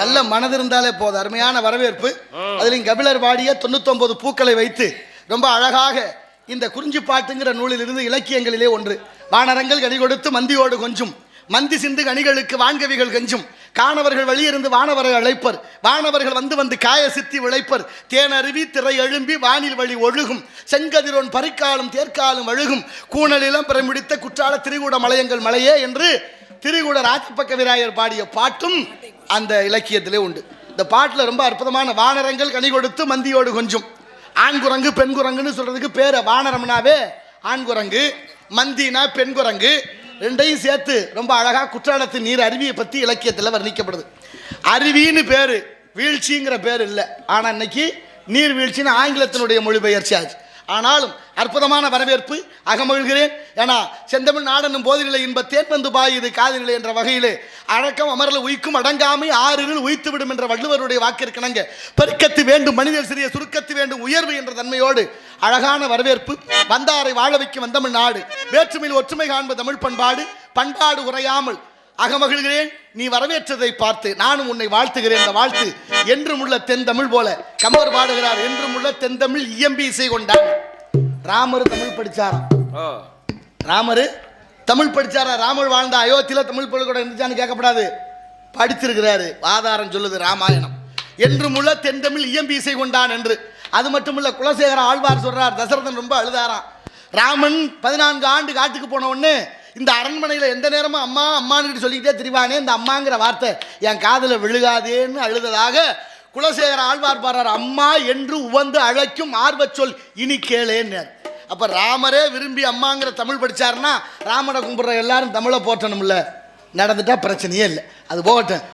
நல்ல மனது இருந்தாலே போதும். அருமையான வரவேற்பு. அதிலும் கபிலர் பாடிய 99 பூக்களை வைத்து ரொம்ப அழகாக இந்த குறிஞ்சி பாட்டுங்கிற நூலிலிருந்து இலக்கியங்களிலே ஒன்று. வானரங்கள் கனி கொடுத்து மந்தியோடு கொஞ்சும், மந்தி சிந்து கனிகளுக்கு வான்கவிகள் கெஞ்சும், காணவர்கள் வழியிருந்து வானவரை அழைப்பர், வானவர்கள் வந்து வந்து காய சித்தி விளைப்பர், தேனருவி திரை எழும்பி வானில் வழி ஒழுகும், செங்கதிரோன் பறிக்காலும் தேர்க்காலும் அழுகும், கூணலிலம் பிறமிடித்த குற்றால திரிகூட மலையங்கள் மலையே என்று திரிகூட ராஜப்பக்க விராயர் பாடிய பாட்டும் அந்த இலக்கியத்திலே உண்டு. இந்த பாட்டில் ரொம்ப அற்புதமான வானரங்கள் கனி கொடுத்து மந்தியோடு கொஞ்சம், ஆண்குரங்கு பெண் குரங்குன்னு சொல்றதுக்கு பேரை வானரம்னாவே ஆண்குரங்கு, மந்தினா பெண் குரங்கு, ரெண்டையும் சேர்த்து ரொம்ப அழகாக குற்றாலத்து நீர் அருவியை பற்றி இலக்கியத்தில் வர்ணிக்கப்படுது. அருவின்னு பேர், வீழ்ச்சிங்கிற பேர் இல்லை. ஆனால் இன்னைக்கு நீர் வீழ்ச்சின்னு ஆங்கிலத்தினுடைய மொழிபெயர்ச்சி ஆச்சு. ஆனாலும் அற்புதமான வரவேற்பு, அகமகிழ்கிறேன். ஏன்னா செந்தமிழ் நாடனும் போதிலே இன்ப தேன்பந்து பாயுது காதிலே என்ற வகையிலே அடக்கம் அமரல உயிக்கும் அடங்காமை ஆறில் உயித்து விடும் என்ற வள்ளுவருடைய வாக்கிற்கிணங்க பெருக்கத்து வேண்டும் மனிதர் சிறிய சுருக்கத்து வேண்டும் உயர்வு என்ற தன்மையோடு அழகான வரவேற்பு. வந்தாரை வாழ வைக்கும் வந்தமிழ் நாடு, வேற்றுமையில் ஒற்றுமை காண்பது தமிழ் பண்பாடு, பண்பாடு உரையாமல் அகமகிழ்கிறேன். நீ வரவேற்றதை பார்த்து நானும் உன்னை வாழ்த்துகிறேன். இந்த வாழ்த்து என்றும் உள்ள தென் தமிழ் போல கம்பர் பாடுகிறார். என்றும் உள்ள தென் தமிழ் இயம்பி இசை கொண்டார். ராமர் தமிழ் படிச்சாராம். ராமர் தமிழ் படிச்சாரா? ராமர் வாழ்ந்த அயோத்தியில தமிழ் பள்ளிக்கூடம் இருந்துச்சான்னு கேட்கப்படாது, படிச்சிருக்கிறாரு. ஆதாரம் சொல்லுது ராமாயணம். என்றும் உள்ள தென் தமிழ் இயம்பி இசை கொண்டான் என்று. அது மட்டும் இல்ல, குலசேகர ஆழ்வார் சொல்றார், தசரதன் ரொம்ப அழுதாராம். ராமன் 14 ஆண்டு காட்டுக்கு போன உடனே இந்த அரண்மனையில் எந்த நேரமும் அம்மா அம்மான்னு சொல்லிக்கிட்டே திரிவானே, இந்த அம்மாங்கிற வார்த்தை என் காதில் விழுகாதேன்னு அழுததாக குலசேகர ஆழ்வார் பாடுறார். அம்மா என்று உவந்து அழைக்கும் ஆர்வச் சொல் இனி கேளேன்னு. அப்போ ராமரே விரும்பி அம்மாங்கிற தமிழ் படித்தாருன்னா ராமனை கும்பிட்ற எல்லாரும் தமிழை போற்றணும்ல. நடந்துட்டா பிரச்சனையே இல்லை. அது போகட்டும்.